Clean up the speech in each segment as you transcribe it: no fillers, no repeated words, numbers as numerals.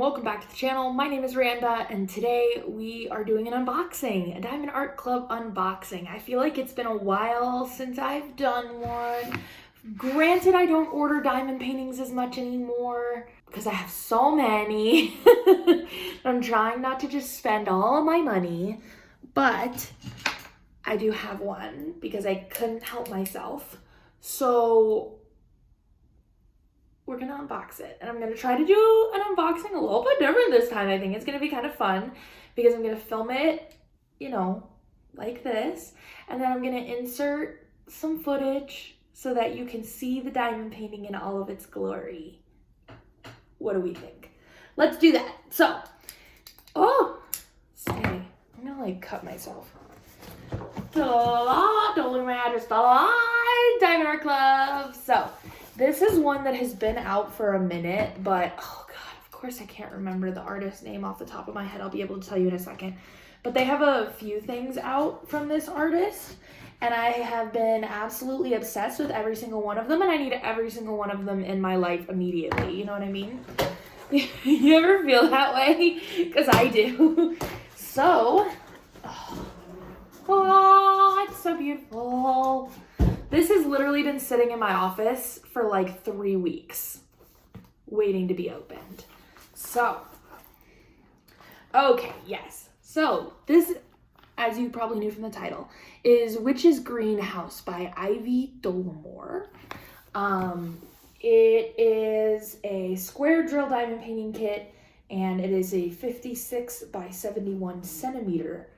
welcome back to the channel. My name is Randa and today we are doing an unboxing, a Diamond Art Club unboxing. I feel like it's been a while since I've done one. Granted, I don't order diamond paintings as much anymore because I have so many. I'm trying not to just spend all of my money, but I do have one because I couldn't help myself. So we're gonna unbox it, and I'm gonna try to do an unboxing a little bit different this time. I think it's gonna be kind of fun because I'm gonna film it, you know, like this, and then I'm gonna insert some footage so that you can see the diamond painting in all of its glory. What do we think? Let's do that. So, stay. I'm gonna like cut myself. Don't look at my address. Diamond Art Club. So, this is one that has been out for a minute, but oh god, of course I can't remember the artist name off the top of my head. I'll be able to tell you in a second. But they have a few things out from this artist, and I have been absolutely obsessed with every single one of them, and I need every single one of them in my life immediately. You know what I mean? You ever feel that way? Because I do. So, oh, it's so beautiful. This has literally been sitting in my office for like 3 weeks, waiting to be opened. So, okay, yes. So, this, as you probably knew from the title, is Witch's Greenhouse by Ivy Dollamore. It is a square drill diamond painting kit, and it is a 56 by 71 centimeter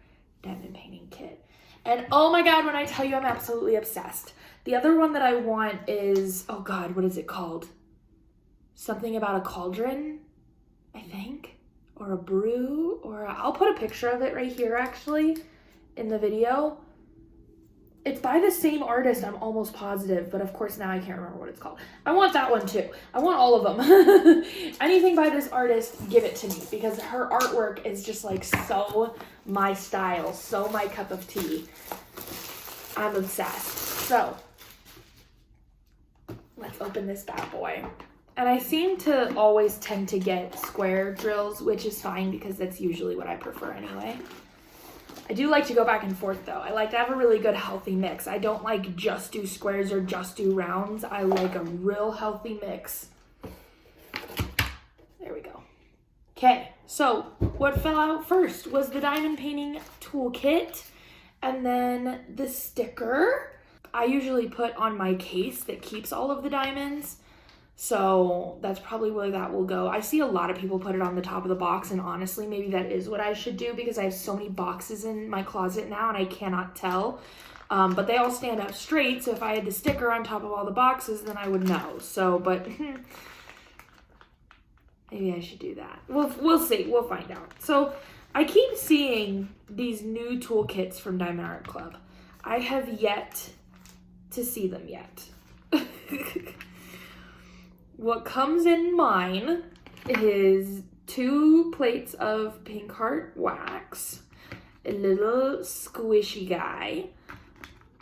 diamond painting kit. And oh my god, when I tell you I'm absolutely obsessed. The other one that I want is, oh god, what is it called? Something about a cauldron, I think, or a brew, or I'll put a picture of it right here actually in the video. It's by the same artist, I'm almost positive, but of course now I can't remember what it's called. I want that one too. I want all of them. Anything by this artist, give it to me, because her artwork is just like so my style, so my cup of tea. I'm obsessed. So, let's open this bad boy. And I seem to always tend to get square drills, which is fine because that's usually what I prefer anyway. I do like to go back and forth though. I like to have a really good healthy mix. I don't like just do squares or just do rounds. I like a real healthy mix. There we go. Okay, so what fell out first was the diamond painting toolkit and then the sticker. I usually put on my case that keeps all of the diamonds. So that's probably where that will go. I see a lot of people put it on the top of the box, and honestly, maybe that is what I should do because I have so many boxes in my closet now and I cannot tell. But they all stand up straight, so if I had the sticker on top of all the boxes, then I would know. So, but maybe I should do that. We'll see. We'll find out. So I keep seeing these new toolkits from Diamond Art Club. I have yet to see them yet. What comes in mine is 2 plates of pink heart wax, a little squishy guy,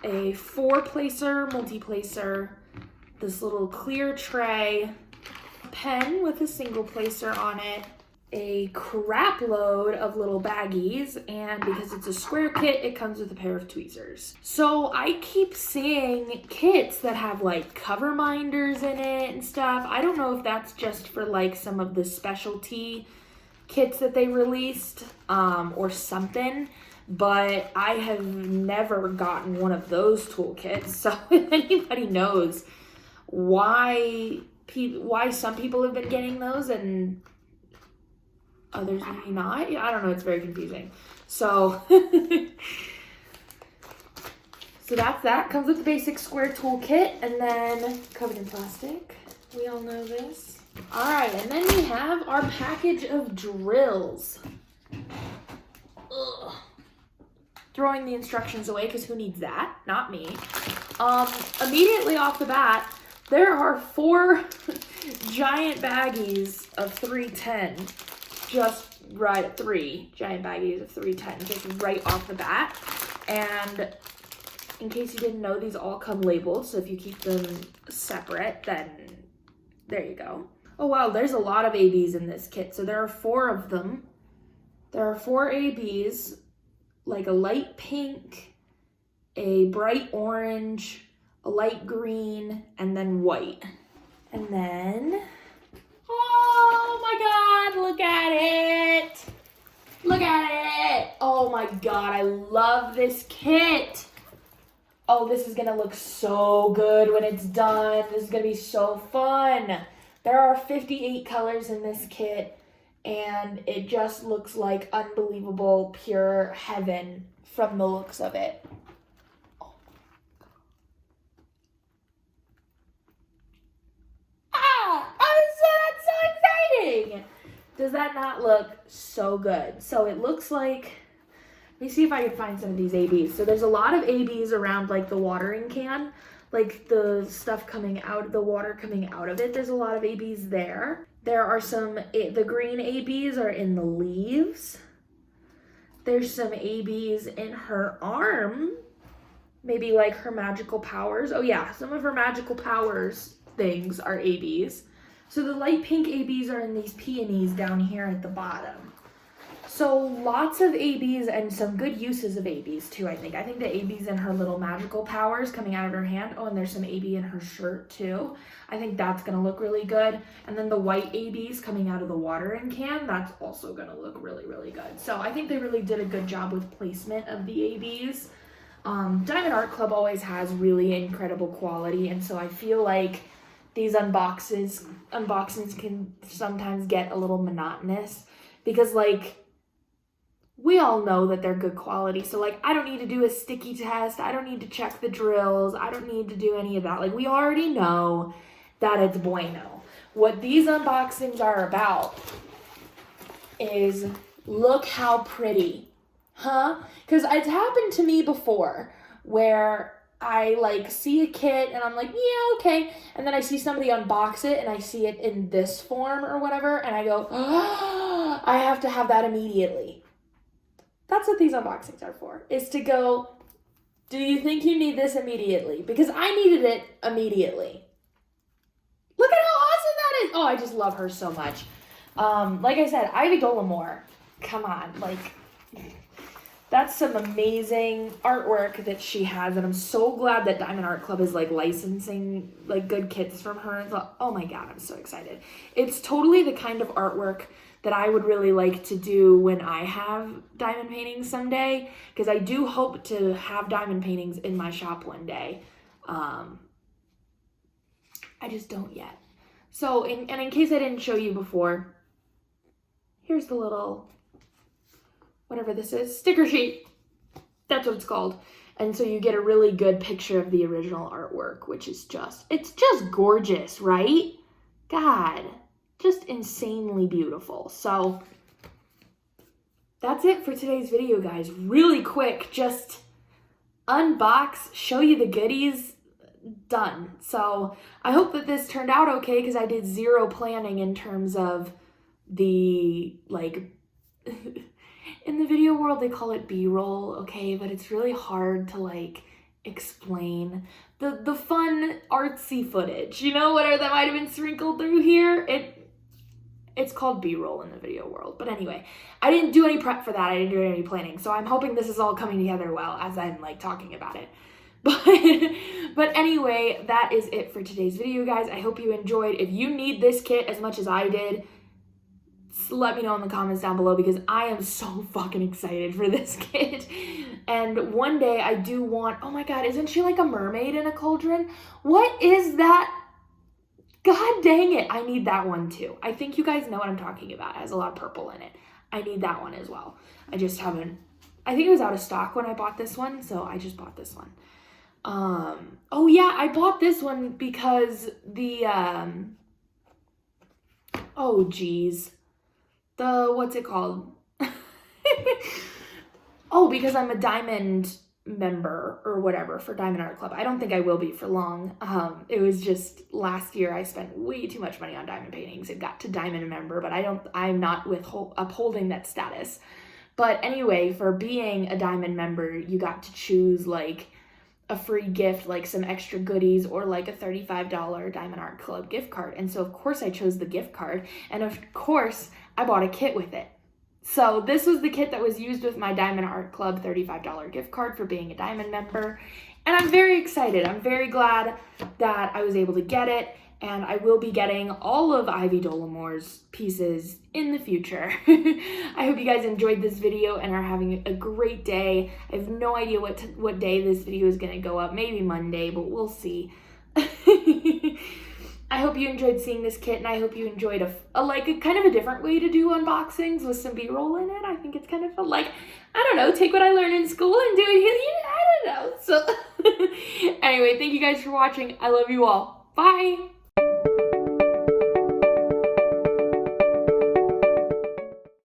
a 4-placer multi-placer, this little clear tray, a pen with a single placer on it, a crap load of little baggies, and because it's a square kit, it comes with a pair of tweezers. So I keep seeing kits that have like cover minders in it and stuff. I don't know if that's just for like some of the specialty kits that they released or something, but I have never gotten one of those toolkits. So if anybody knows why some people have been getting those and others maybe not. I don't know, it's very confusing. So, so that's that. Comes with the basic square toolkit and then covered in plastic. We all know this. All right, and then we have our package of drills. Ugh. Throwing the instructions away because who needs that? Not me. Immediately off the bat, there are 4 giant baggies of 310. Just right, 3 giant baggies of 310, just right off the bat. And in case you didn't know, these all come labeled, so if you keep them separate, then there you go. Oh wow, there's a lot of ABs in this kit. So there are 4 of them. There are 4 ABs, like a light pink, a bright orange, a light green, and then white. And then, oh my God, look at it. Look at it. Oh my God, I love this kit. Oh, this is gonna look so good when it's done. This is gonna be so fun. There are 58 colors in this kit, and it just looks like unbelievable, pure heaven from the looks of it. That's so exciting! Does that not look so good? So it looks like, let me see if I can find some of these ABs. So there's a lot of ABs around like the watering can, like the stuff coming out, the water coming out of it. There's a lot of ABs there. There are some, the green ABs are in the leaves. There's some ABs in her arm, maybe like her magical powers. Oh yeah, some of her magical powers things are ABs. So the light pink ABs are in these peonies down here at the bottom. So lots of ABs and some good uses of ABs too, I think. I think the ABs in her little magical powers coming out of her hand. Oh, and there's some AB in her shirt too. I think that's gonna look really good. And then the white ABs coming out of the watering can, that's also gonna look really, really good. So I think they really did a good job with placement of the ABs. Diamond Art Club always has really incredible quality, and so I feel like these unboxings can sometimes get a little monotonous because like we all know that they're good quality. So like I don't need to do a sticky test. I don't need to check the drills. I don't need to do any of that. Like we already know that it's bueno. What these unboxings are about is look how pretty, huh? Because it's happened to me before where I like see a kit and I'm like, yeah, okay. And then I see somebody unbox it and I see it in this form or whatever. And I go, oh, I have to have that immediately. That's what these unboxings are for, is to go, do you think you need this immediately? Because I needed it immediately. Look at how awesome that is. Oh, I just love her so much. Like I said, Ivy Dollamore, come on, like, that's some amazing artwork that she has, and I'm so glad that Diamond Art Club is like licensing like good kits from her. Oh my God, I'm so excited. It's totally the kind of artwork that I would really like to do when I have diamond paintings someday, because I do hope to have diamond paintings in my shop one day. I just don't yet. So, in case I didn't show you before, here's the little, whatever this is, sticker sheet. That's what it's called. And so you get a really good picture of the original artwork, which is it's just gorgeous, right? God, just insanely beautiful. So that's it for today's video, guys. Really quick, just unbox, show you the goodies, done. So I hope that this turned out okay, because I did zero planning in terms of the, like, in the video world, they call it B-roll, okay? But it's really hard to, like, explain the fun, artsy footage. You know, whatever that might have been sprinkled through here. It's called B-roll in the video world. But anyway, I didn't do any prep for that. I didn't do any planning. So I'm hoping this is all coming together well as I'm, like, talking about it. But anyway, that is it for today's video, guys. I hope you enjoyed. If you need this kit as much as I did, let me know in the comments down below, because I am so fucking excited for this kit. And one day I do want, oh my God, isn't she like a mermaid in a cauldron? What is that? God dang it, I need that one too. I think you guys know what I'm talking about. It has a lot of purple in it. I need that one as well. I just haven't, I think it was out of stock when I bought this one, so I just bought this one. Oh yeah, I bought this one because the, oh geez. What's it called? Oh, because I'm a diamond member or whatever for Diamond Art Club. I don't think I will be for long. It was just last year I spent way too much money on diamond paintings. It got to diamond member, but I'm not upholding that status. But anyway, for being a diamond member, you got to choose like a free gift, like some extra goodies or like a $35 Diamond Art Club gift card. And so of course I chose the gift card, and of course I bought a kit with it. So this was the kit that was used with my Diamond Art Club $35 gift card for being a Diamond member. And I'm very excited. I'm very glad that I was able to get it. And I will be getting all of Ivy Dolamore's pieces in the future. I hope you guys enjoyed this video and are having a great day. I have no idea what day this video is going to go up. Maybe Monday, but we'll see. I hope you enjoyed seeing this kit, and I hope you enjoyed a kind of a different way to do unboxings with some B-roll in it. I think it's kind of fun. Like, I don't know, take what I learned in school and do it here. I don't know. So anyway, thank you guys for watching. I love you all. Bye.